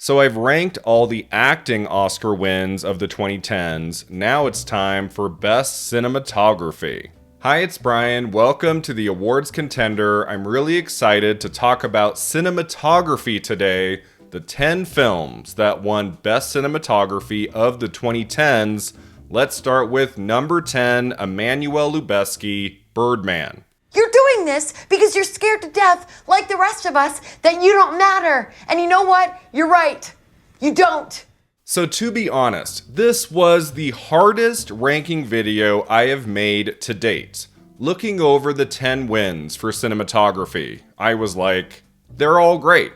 So I've ranked all the acting Oscar wins of the 2010s. Now it's time for Best Cinematography. Hi, it's Brian. Welcome to the awards contender. I'm really excited to talk about cinematography today, the 10 films that won Best Cinematography of the 2010s. Let's start with number 10, Emanuel Lubeski, Birdman. You're doing this because you're scared to death, like the rest of us, that you don't matter. And you know what? You're right. You don't. So to be honest, this was the hardest ranking video I have made to date. Looking over the 10 wins for cinematography, I was like, they're all great.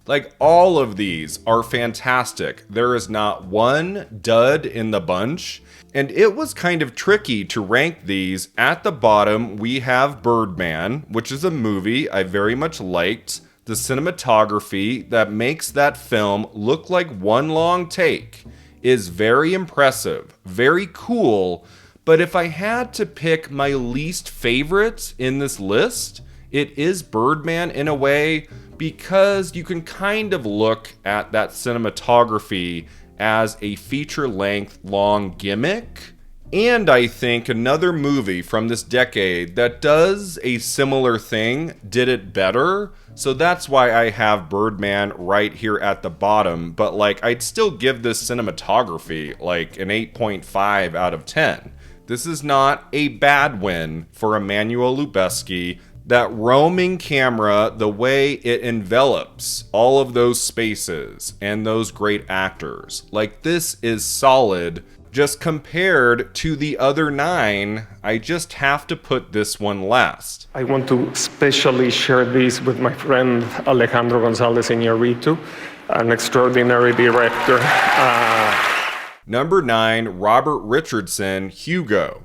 Like, all of these are fantastic. There is not one dud in the bunch. And it was kind of tricky to rank these. At the bottom, we have Birdman, which is a movie I very much liked. The cinematography that makes that film look like one long take is very impressive, very cool. But if I had to pick my least favorite in this list, it is Birdman in a way, because you can kind of look at that cinematography as a feature-length long gimmick. And I think another movie from this decade that does a similar thing did it better. So that's why I have Birdman right here at the bottom. But like, I'd still give this cinematography like an 8.5 out of 10. This is not a bad win for Emanuel Lubeski. That roaming camera, the way it envelops all of those spaces and those great actors, like, this is solid. Just compared to the other 9, I just have to put this one last. I want to especially share this with my friend Alejandro Gonzalez Iñárritu, an extraordinary director. Number 9, Robert Richardson, Hugo.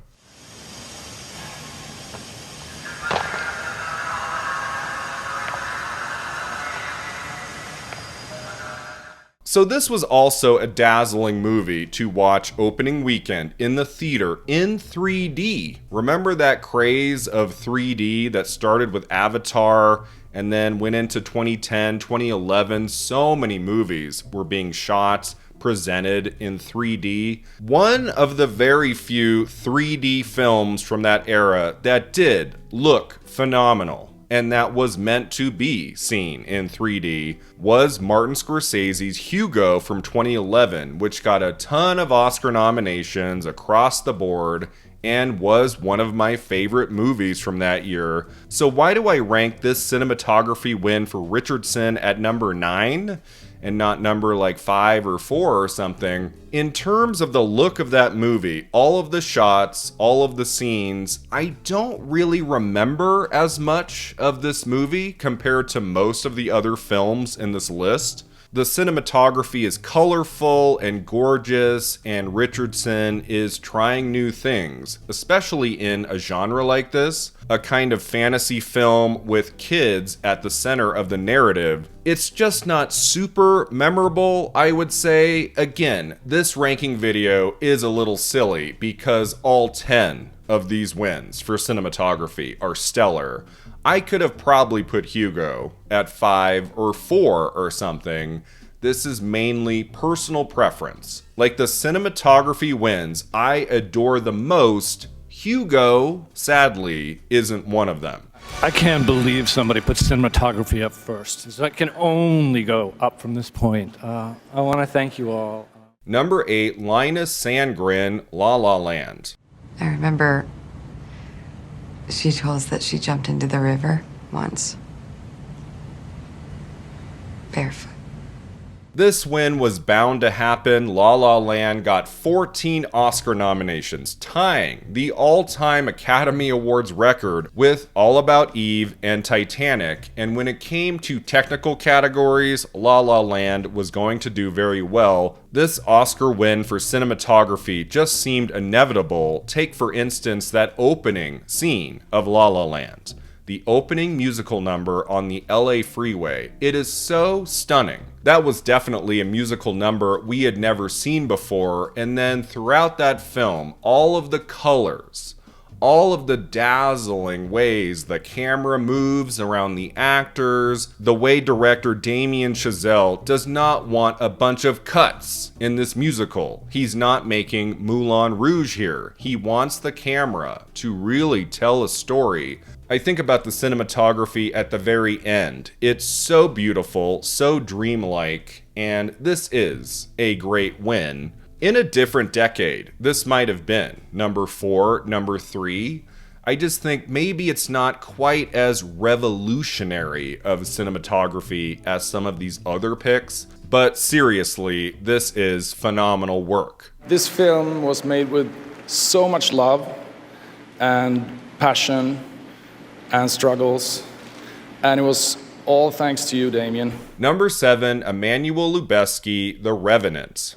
So this was also a dazzling movie to watch opening weekend in the theater in 3D. Remember that craze of 3D that started with Avatar and then went into 2010, 2011? So many movies were being shot, presented in 3D. One of the very few 3D films from that era that did look phenomenal and that was meant to be seen in 3D was Martin Scorsese's Hugo from 2011, which got a ton of Oscar nominations across the board and was one of my favorite movies from that year. So why do I rank this cinematography win for Richardson at number 9? And not number like 5 or 4 or something? In terms of the look of that movie, all of the shots, all of the scenes, I don't really remember as much of this movie compared to most of the other films in this list. The cinematography is colorful and gorgeous, and Richardson is trying new things, especially in a genre like this, a kind of fantasy film with kids at the center of the narrative. It's just not super memorable, I would say. Again, this ranking video is a little silly because all 10 of these wins for cinematography are stellar. I could have probably put Hugo at 5 or 4 or something. This is mainly personal preference. Like, the cinematography wins I adore the most, Hugo, sadly, isn't one of them. I can't believe somebody put cinematography up first. So I can only go up from this point. I want to thank you all. Number 8, Linus Sandgren, La La Land. I remember she told us that she jumped into the river once. Barefoot. This win was bound to happen. La La Land got 14 Oscar nominations, tying the all-time Academy Awards record with All About Eve and Titanic. And when it came to technical categories, La La Land was going to do very well. This Oscar win for cinematography just seemed inevitable. Take, for instance, that opening scene of La La Land. The opening musical number on the LA freeway. It is so stunning. That was definitely a musical number we had never seen before. And then throughout that film, all of the colors, all of the dazzling ways the camera moves around the actors, the way director Damien Chazelle does not want a bunch of cuts in this musical. He's not making Moulin Rouge here. He wants the camera to really tell a story. I think about the cinematography at the very end. It's so beautiful, so dreamlike, and this is a great win. In a different decade, this might have been number 4, number 3. I just think maybe it's not quite as revolutionary of cinematography as some of these other picks, but seriously, this is phenomenal work. This film was made with so much love and passion and struggles, and it was all thanks to you, Damien. Number 7, Emanuel Lubeski, The Revenant.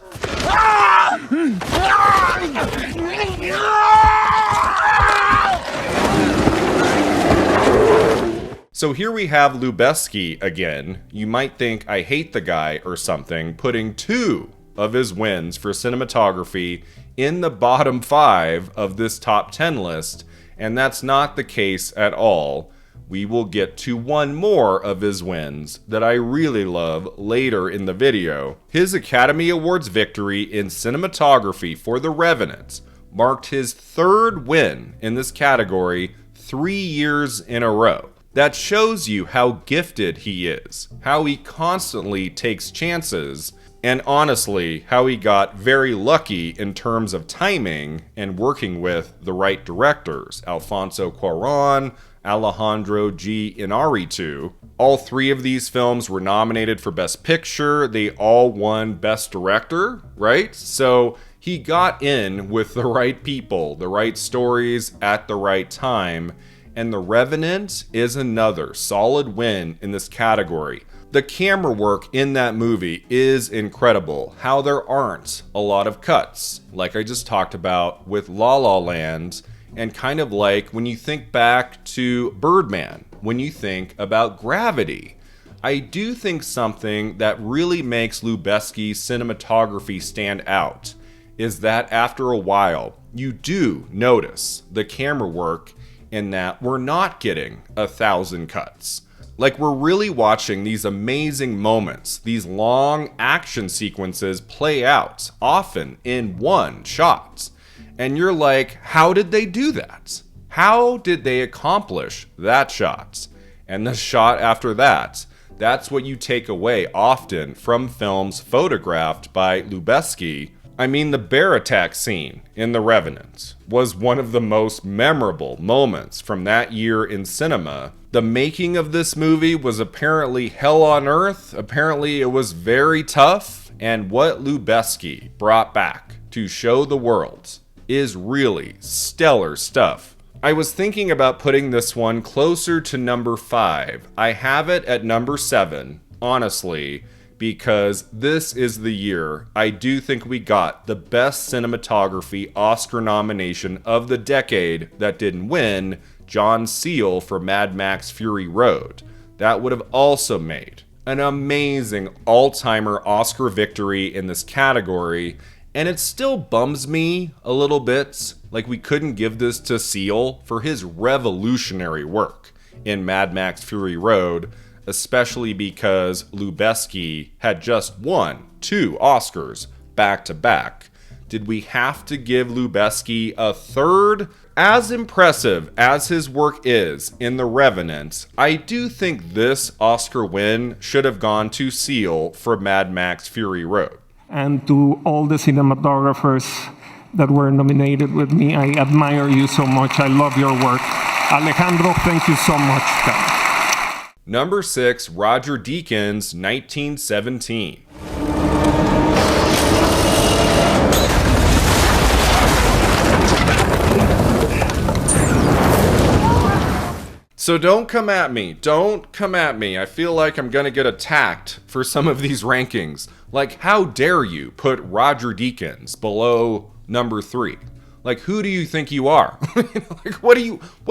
So here we have Lubeski again. You might think I hate the guy or something, putting 2 of his wins for cinematography in the bottom 5 of this top 10 list, and that's not the case at all. We will get to one more of his wins that I really love later in the video. His Academy Awards victory in cinematography for The Revenant marked his 3rd win in this category 3 years in a row. That shows you how gifted he is, how he constantly takes chances, and honestly, how he got very lucky in terms of timing and working with the right directors, Alfonso Cuarón, Alejandro G. Inarritu. All 3 of these films were nominated for Best Picture. They all won Best Director, right? So he got in with the right people, the right stories at the right time. And The Revenant is another solid win in this category. The camera work in that movie is incredible. How there aren't a lot of cuts, like I just talked about with La La Land, and kind of like when you think back to Birdman, when you think about Gravity. I do think something that really makes Lubeski's cinematography stand out is that after a while, you do notice the camera work in that we're not getting 1,000 cuts. Like, we're really watching these amazing moments, these long action sequences play out, often in one shot. And you're like, how did they do that? How did they accomplish that shot? And the shot after that, that's what you take away often from films photographed by Lubeski. I mean, the bear attack scene in The Revenant was one of the most memorable moments from that year in cinema. The making of this movie was apparently hell on earth. Apparently it was very tough. And what Lubeski brought back to show the world is really stellar stuff. I was thinking about putting this one closer to number 5. I have it at number 7, honestly, because this is the year I do think we got the best cinematography Oscar nomination of the decade that didn't win, John Seale for Mad Max Fury Road. That would have also made an amazing all-timer Oscar victory in this category, and it still bums me a little bit, like we couldn't give this to Seale for his revolutionary work in Mad Max Fury Road, especially because Lubeski had just won 2 Oscars back-to-back. Did we have to give Lubeski a 3rd? As impressive as his work is in The Revenant, I do think this Oscar win should have gone to Seale for Mad Max Fury Road. And to all the cinematographers that were nominated with me, I admire you so much. I love your work. Alejandro, thank you so much, guys. Number 6, Roger Deakins, 1917. So don't come at me. Don't come at me. I feel like I'm gonna get attacked for some of these rankings. Like, how dare you put Roger Deakins below number 3? Like, who do you think you are? Like, what are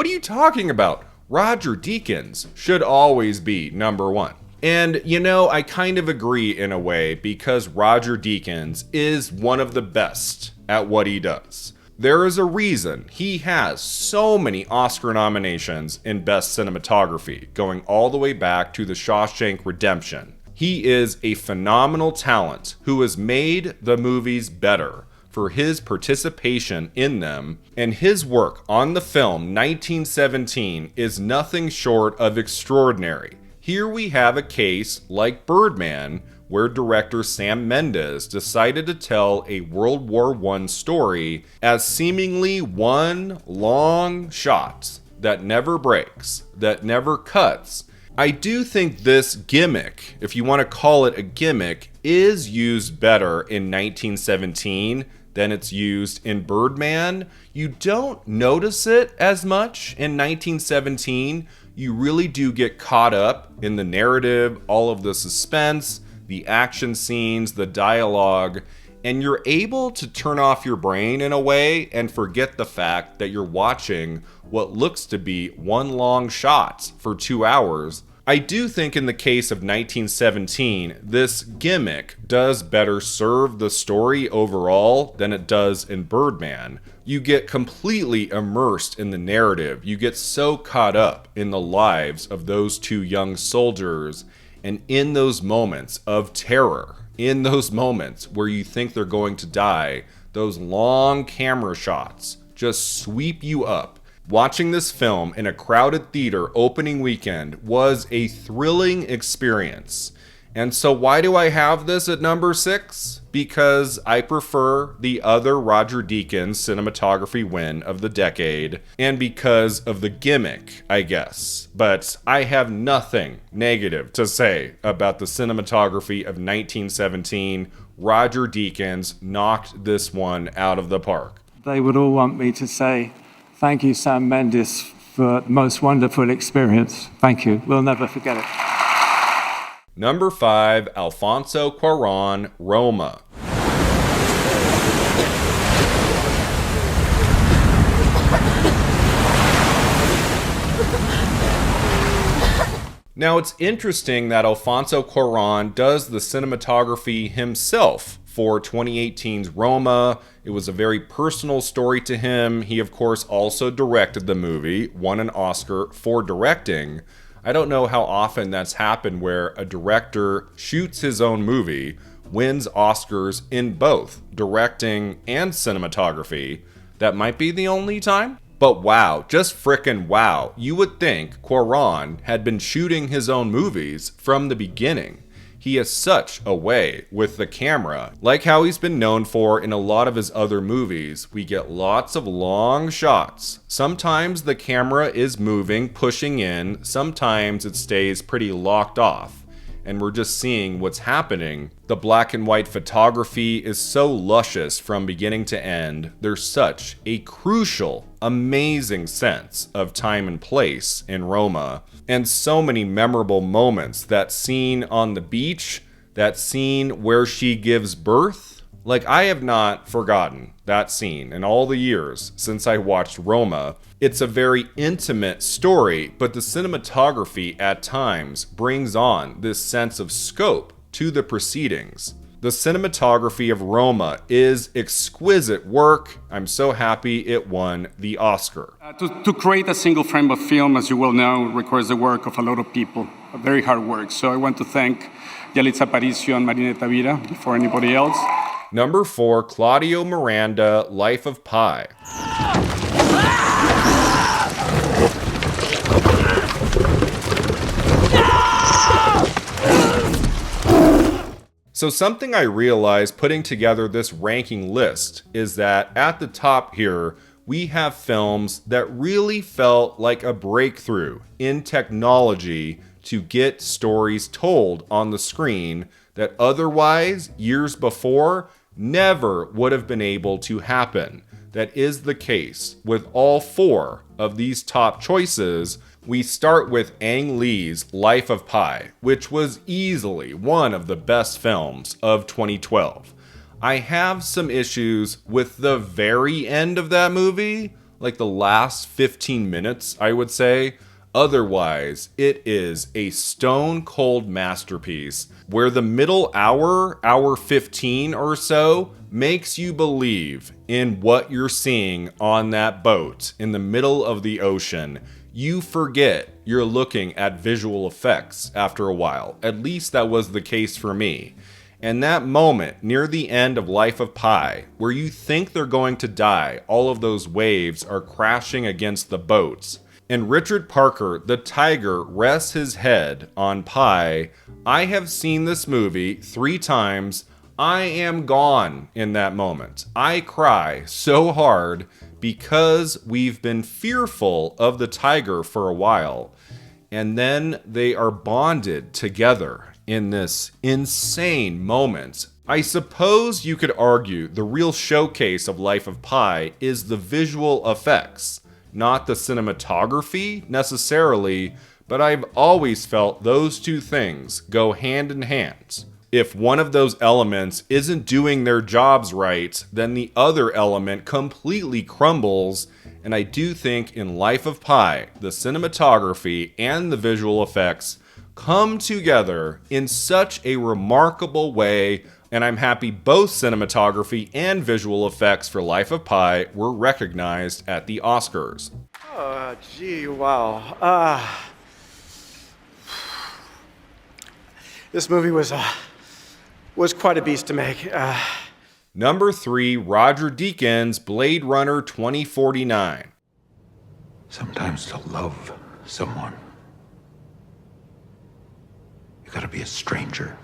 you talking about? Roger Deakins should always be number 1. And, you know, I kind of agree in a way, because Roger Deakins is one of the best at what he does. There is a reason he has so many Oscar nominations in Best Cinematography, going all the way back to The Shawshank Redemption. He is a phenomenal talent who has made the movies better for his participation in them, and his work on the film 1917 is nothing short of extraordinary. Here we have a case like Birdman, where director Sam Mendes decided to tell a World War I story as seemingly one long shot that never breaks, that never cuts. I do think this gimmick, if you want to call it a gimmick, is used better in 1917 than it's used in Birdman. You don't notice it as much in 1917. You really do get caught up in the narrative, all of the suspense, the action scenes, the dialogue, and you're able to turn off your brain in a way and forget the fact that you're watching what looks to be one long shot for 2 hours. I do think in the case of 1917, this gimmick does better serve the story overall than it does in Birdman. You get completely immersed in the narrative. You get so caught up in the lives of those two young soldiers, and in those moments of terror, in those moments where you think they're going to die, those long camera shots just sweep you up. Watching this film in a crowded theater opening weekend was a thrilling experience. And so why do I have this at number 6? Because I prefer the other Roger Deakins cinematography win of the decade, and because of the gimmick, I guess. But I have nothing negative to say about the cinematography of 1917. Roger Deakins knocked this one out of the park. They would all want me to say, thank you, Sam Mendes, for the most wonderful experience. Thank you. We'll never forget it. Number 5, Alfonso Cuarón, Roma. Now, it's interesting that Alfonso Cuarón does the cinematography himself for 2018's Roma. It was a very personal story to him. He, of course, also directed the movie, won an Oscar for directing. I don't know how often that's happened where a director shoots his own movie, wins Oscars in both directing and cinematography. That might be the only time. But wow, just frickin' wow. You would think Cuarón had been shooting his own movies from the beginning. He has such a way with the camera. Like how he's been known for in a lot of his other movies, we get lots of long shots. Sometimes the camera is moving, pushing in. Sometimes it stays pretty locked off, and we're just seeing what's happening. The black and white photography is so luscious from beginning to end. There's such a crucial, amazing sense of time and place in Roma, and so many memorable moments. That scene on the beach, that scene where she gives birth. Like, I have not forgotten that scene in all the years since I watched Roma. It's a very intimate story, but the cinematography at times brings on this sense of scope to the proceedings. The cinematography of Roma is exquisite work. I'm so happy it won the Oscar. To create a single frame of film, as you well know, requires the work of a lot of people, very hard work. So I want to thank Yalitza Aparicio and Marina Tavira before anybody else. Number 4, Claudio Miranda, Life of Pi. So something I realized putting together this ranking list is that at the top here, we have films that really felt like a breakthrough in technology to get stories told on the screen that otherwise, years before, never would have been able to happen. That is the case with all 4 of these top choices. We start with Ang Lee's Life of Pi, which was easily one of the best films of 2012. I have some issues with the very end of that movie, like the last 15 minutes, I would say, Otherwise, it is a stone-cold masterpiece where the middle hour 15 or so, makes you believe in what you're seeing on that boat in the middle of the ocean. You forget you're looking at visual effects after a while. At least that was the case for me. And that moment near the end of Life of Pi, where you think they're going to die, all of those waves are crashing against the boats, and Richard Parker, the tiger, rests his head on Pi. I have seen this movie 3 times. I am gone in that moment. I cry so hard because we've been fearful of the tiger for a while. And then they are bonded together in this insane moment. I suppose you could argue the real showcase of Life of Pi is the visual effects, not the cinematography necessarily, but I've always felt those two things go hand in hand. If one of those elements isn't doing their jobs right, then the other element completely crumbles, and I do think in Life of Pi, the cinematography and the visual effects come together in such a remarkable way, and I'm happy both cinematography and visual effects for Life of Pi were recognized at the Oscars. Oh, gee, wow. This movie was quite a beast to make. Number 3, Roger Deakins' Blade Runner 2049. Sometimes to love someone, you gotta be a stranger.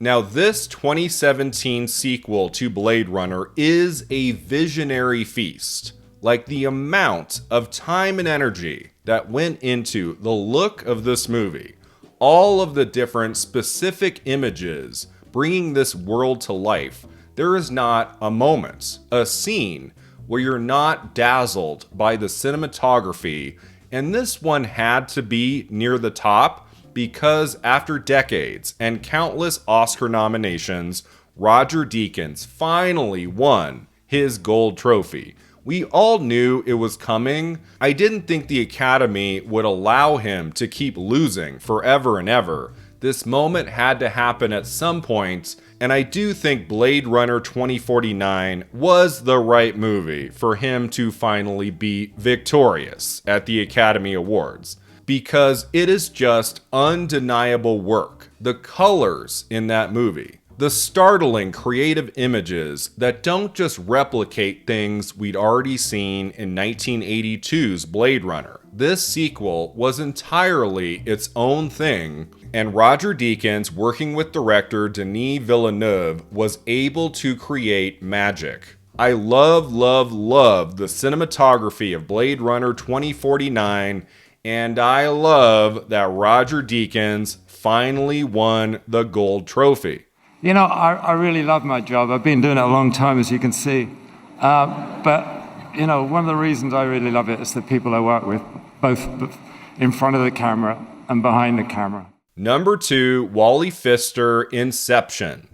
Now, this 2017 sequel to Blade Runner is a visionary feast. Like, the amount of time and energy that went into the look of this movie, all of the different specific images bringing this world to life, there is not a moment, a scene, where you're not dazzled by the cinematography, and this one had to be near the top because after decades and countless Oscar nominations, Roger Deakins finally won his gold trophy. We all knew it was coming. I didn't think the Academy would allow him to keep losing forever and ever. This moment had to happen at some point, and I do think Blade Runner 2049 was the right movie for him to finally be victorious at the Academy Awards, because it is just undeniable work. The colors in that movie, the startling creative images that don't just replicate things we'd already seen in 1982's Blade Runner. This sequel was entirely its own thing, and Roger Deakins, working with director Denis Villeneuve, was able to create magic. I love the cinematography of Blade Runner 2049, and I love that Roger Deakins finally won the gold trophy. You know, I really love my job. I've been doing it a long time, as you can see. But, you know, one of the reasons I really love it is the people I work with, both in front of the camera and behind the camera. Number 2, Wally Pfister, Inception.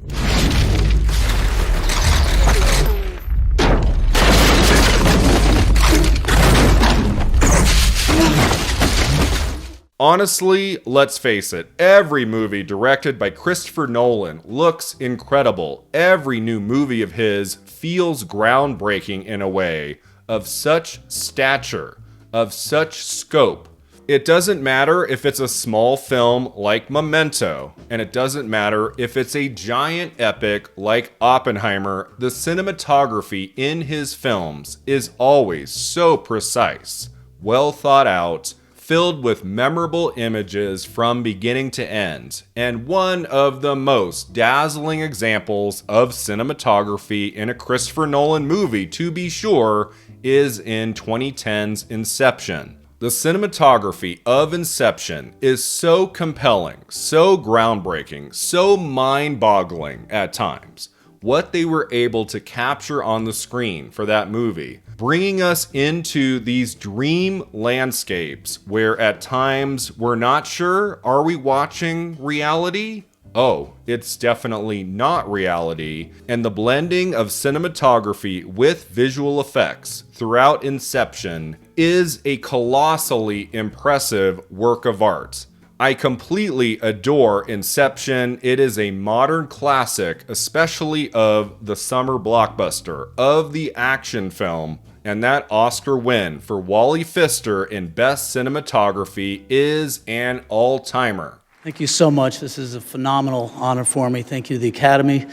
Honestly, let's face it, every movie directed by Christopher Nolan looks incredible. Every new movie of his feels groundbreaking in a way, of such stature, of such scope. It doesn't matter if it's a small film like Memento, and it doesn't matter if it's a giant epic like Oppenheimer. The cinematography in his films is always so precise, well thought out, filled with memorable images from beginning to end, and one of the most dazzling examples of cinematography in a Christopher Nolan movie, to be sure, is in 2010's Inception. The cinematography of Inception is so compelling, so groundbreaking, so mind-boggling at times. What they were able to capture on the screen for that movie, bringing us into these dream landscapes where at times we're not sure, are we watching reality? Oh, it's definitely not reality. And the blending of cinematography with visual effects throughout Inception is a colossally impressive work of art. I completely adore Inception. It is a modern classic, especially of the summer blockbuster, of the action film. And that Oscar win for Wally Pfister in Best Cinematography is an all-timer. Thank you so much. This is a phenomenal honor for me. Thank you to the Academy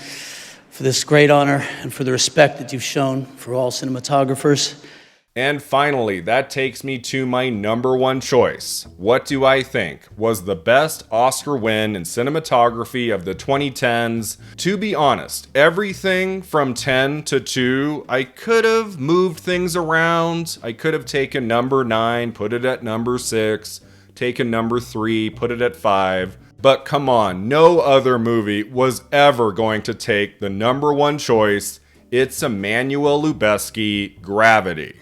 for this great honor and for the respect that you've shown for all cinematographers. And finally, that takes me to my number one choice. What do I think was the best Oscar win in cinematography of the 2010s? To be honest, everything from 10 to 2, I could have moved things around. I could have taken number 9, put it at number 6, taken number 3, put it at 5. But come on, no other movie was ever going to take the number one choice. It's Emanuel Lubeski, Gravity.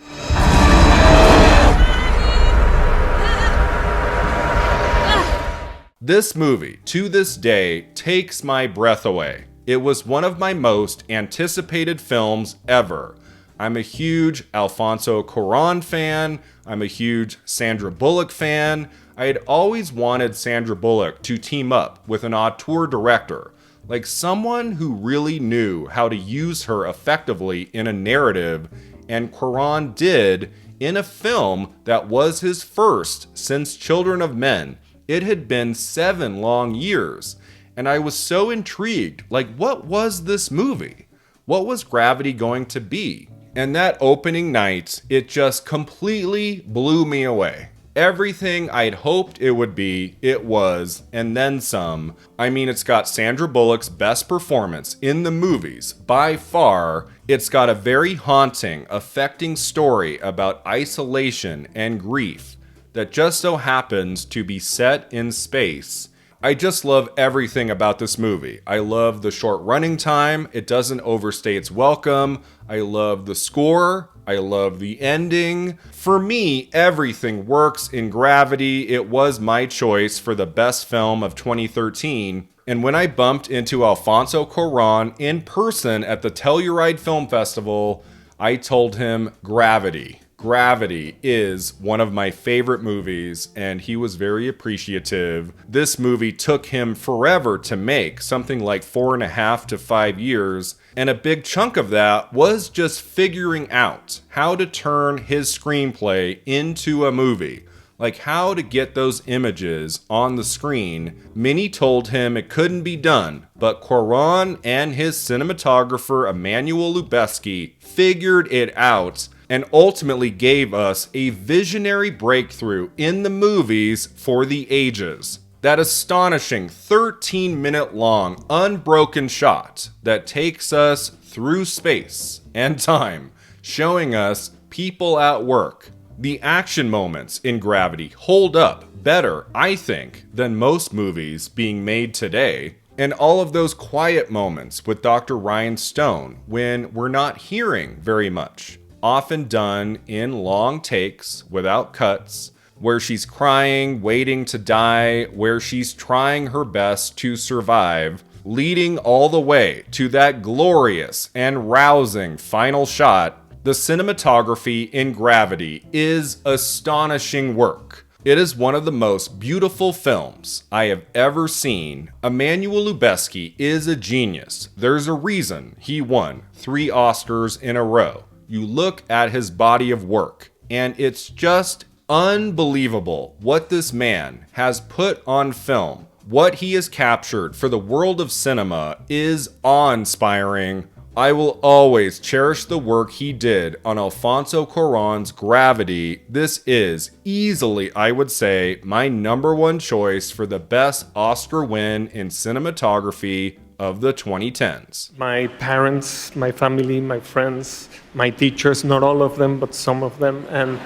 This movie, to this day, takes my breath away. It was one of my most anticipated films ever. I'm a huge Alfonso Cuarón fan. I'm a huge Sandra Bullock fan. I had always wanted Sandra Bullock to team up with an auteur director, like someone who really knew how to use her effectively in a narrative, and Cuarón did in a film that was his first since Children of Men. It had been 7 long years, and I was so intrigued, like what was this movie? What was Gravity going to be? And that opening night, it just completely blew me away. Everything I'd hoped it would be, it was, and then some. I mean, it's got Sandra Bullock's best performance in the movies, by far. It's got a very haunting, affecting story about isolation and grief that just so happens to be set in space. I just love everything about this movie. I love the short running time. It doesn't overstay its welcome. I love the score. I love the ending. For me, everything works in Gravity. It was my choice for the best film of 2013. And when I bumped into Alfonso Cuarón in person at the Telluride Film Festival, I told him Gravity. Gravity is one of my favorite movies, and he was very appreciative. This movie took him forever to make, something like 4.5 to 5 years, and a big chunk of that was just figuring out how to turn his screenplay into a movie. Like how to get those images on the screen. Many told him it couldn't be done, but Cuarón and his cinematographer Emanuel Lubeski figured it out and ultimately gave us a visionary breakthrough in the movies for the ages. That astonishing 13-minute long unbroken shot that takes us through space and time, showing us people at work. The action moments in Gravity hold up better, I think, than most movies being made today. And all of those quiet moments with Dr. Ryan Stone when we're not hearing very much, often done in long takes without cuts, where she's crying, waiting to die, where she's trying her best to survive, leading all the way to that glorious and rousing final shot. The cinematography in Gravity is astonishing work. It is one of the most beautiful films I have ever seen. Emanuel Lubeski is a genius. There's a reason he won 3 Oscars in a row. You look at his body of work, and it's just unbelievable what this man has put on film. What he has captured for the world of cinema is awe-inspiring. I will always cherish the work he did on Alfonso Cuarón's Gravity. This is easily, I would say, my number one choice for the best Oscar win in cinematography of the 2010s. My parents, my family, my friends, my teachers, not all of them, but some of them. And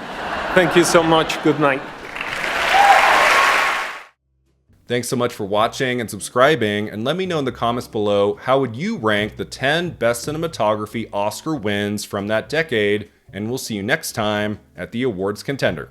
thank you so much. Good night. Thanks so much for watching and subscribing, and let me know in the comments below how would you rank the 10 best cinematography Oscar wins from that decade, and we'll see you next time at the awards contender.